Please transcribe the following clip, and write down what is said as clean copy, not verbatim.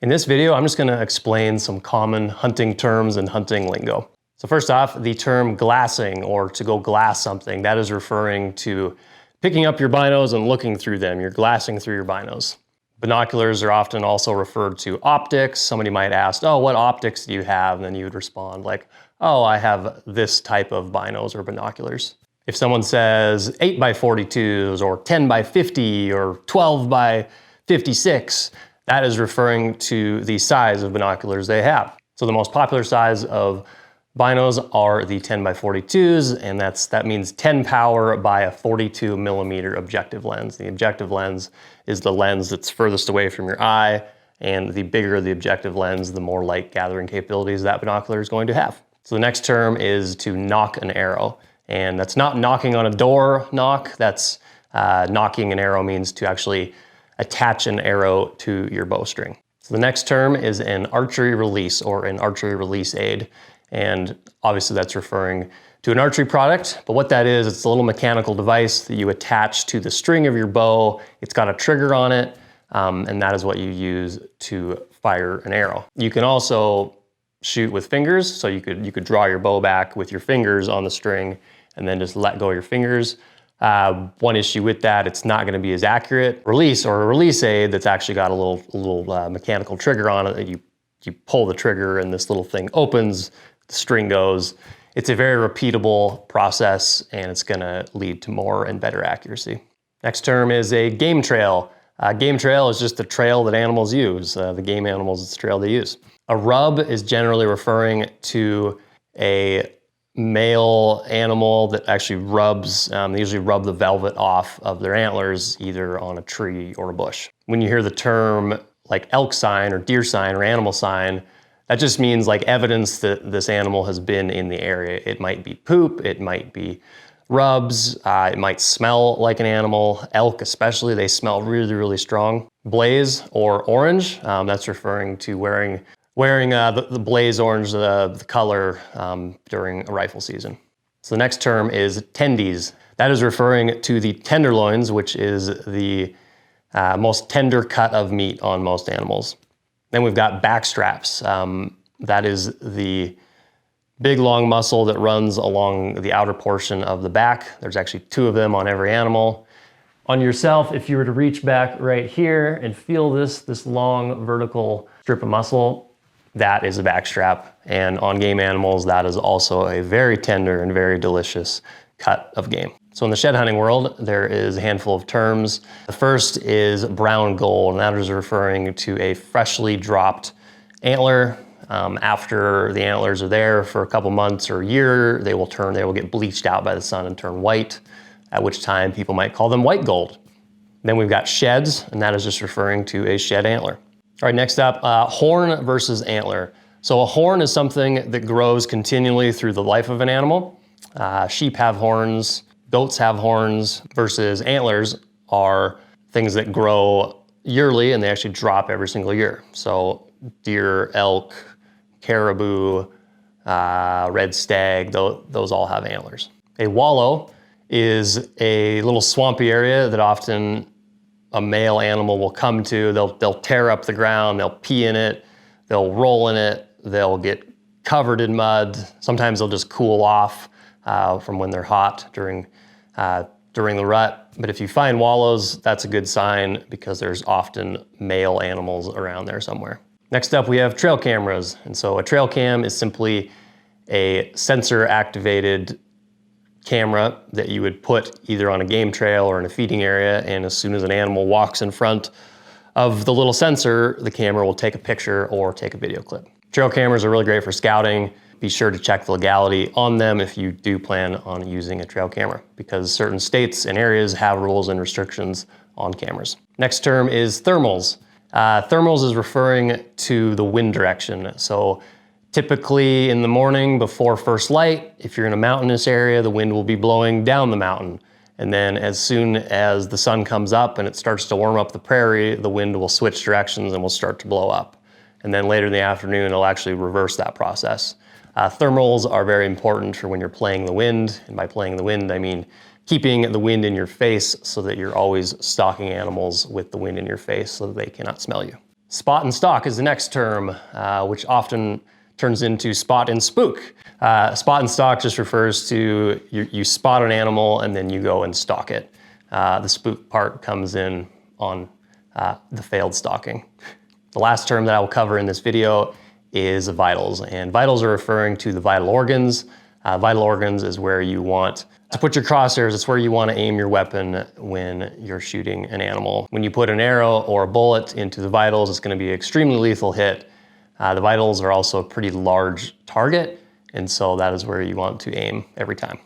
In this video, I'm just gonna explain some common hunting terms and hunting lingo. So first off, the term glassing, or to go glass something, that is referring to picking up your binos and looking through them. You're glassing through your binos. Binoculars are often also referred to optics. Somebody might ask, oh, what optics do you have? And then you would respond like, oh, I have this type of binos or binoculars. If someone says 8 by 42s or 10 by 50 or 12 by 56, that is referring to the size of binoculars they have. So the most popular size of binos are the 10 by 42s, and that means 10 power by a 42 millimeter objective lens. The objective lens is the lens that's furthest away from your eye, and the bigger the objective lens, the more light gathering capabilities that binocular is going to have. So the next term is to nock an arrow, and that's not knocking on a door knock, that's nocking an arrow means to actually attach an arrow to your bowstring. So the next term is an archery release or an archery release aid. And obviously that's referring to an archery product, but what that is, it's a little mechanical device that you attach to the string of your bow. It's got a trigger on it, and that is what you use to fire an arrow. You can also shoot with fingers, so you could draw your bow back with your fingers on the string and then just let go of your fingers. One issue with that, it's not gonna be as accurate. Release or a release aid that's actually got a little mechanical trigger on it that you pull the trigger and this little thing opens, the string goes. It's a very repeatable process and it's gonna lead to more and better accuracy. Next term is a game trail. Game trail is just the trail that animals use. The game animals, it's the trail they use. A rub is generally referring to a male animal that actually rubs, they usually rub the velvet off of their antlers, either on a tree or a bush. When you hear the term like elk sign or deer sign or animal sign, that just means like evidence that this animal has been in the area. It might be poop, it might be rubs, it might smell like an animal. Elk especially, they smell really, really strong. Blaze or orange, that's referring to wearing the blaze orange, the color during a rifle season. So the next term is tendies. That is referring to the tenderloins, which is the most tender cut of meat on most animals. Then we've got back straps. That is the big long muscle that runs along the outer portion of the back. There's actually 2 of them on every animal. On yourself, if you were to reach back right here and feel this long vertical strip of muscle, that is a back strap. And on game animals, that is also a very tender and very delicious cut of game. So in the shed hunting world, there is a handful of terms. The first is brown gold, and that is referring to a freshly dropped antler. After the antlers are there for a couple months or a year, they will get bleached out by the sun and turn white, at which time people might call them white gold. Then we've got sheds, and that is just referring to a shed antler. All right, next up, horn versus antler. So a horn is something that grows continually through the life of an animal. Sheep have horns, goats have horns, versus antlers are things that grow yearly and they actually drop every single year. So deer, elk, caribou, red stag, those all have antlers. A wallow is a little swampy area that often a male animal will come to. They'll tear up the ground, they'll pee in it, they'll roll in it, they'll get covered in mud. Sometimes they'll just cool off from when they're hot during the rut. But if you find wallows, that's a good sign because there's often male animals around there somewhere. Next up, we have trail cameras. And so a trail cam is simply a sensor activated camera that you would put either on a game trail or in a feeding area, and as soon as an animal walks in front of the little sensor, the camera will take a picture or take a video clip. Trail cameras are really great for scouting. Be sure to check the legality on them if you do plan on using a trail camera, because certain states and areas have rules and restrictions on cameras. Next term is thermals. Thermals is referring to the wind direction. So typically in the morning before first light, if you're in a mountainous area, the wind will be blowing down the mountain. And then as soon as the sun comes up and it starts to warm up the prairie, the wind will switch directions and will start to blow up. And then later in the afternoon, it'll actually reverse that process. Thermals are very important for when you're playing the wind. And by playing the wind, I mean keeping the wind in your face so that you're always stalking animals with the wind in your face so that they cannot smell you. Spot and stalk is the next term, which often turns into spot and spook. Spot and stalk just refers to you spot an animal and then you go and stalk it. The spook part comes in on the failed stalking. The last term that I will cover in this video is vitals, and vitals are referring to the vital organs. Vital organs is where you want to put your crosshairs. It's where you want to aim your weapon when you're shooting an animal. When you put an arrow or a bullet into the vitals, it's going to be an extremely lethal hit. The vitals are also a pretty large target, and so that is where you want to aim every time.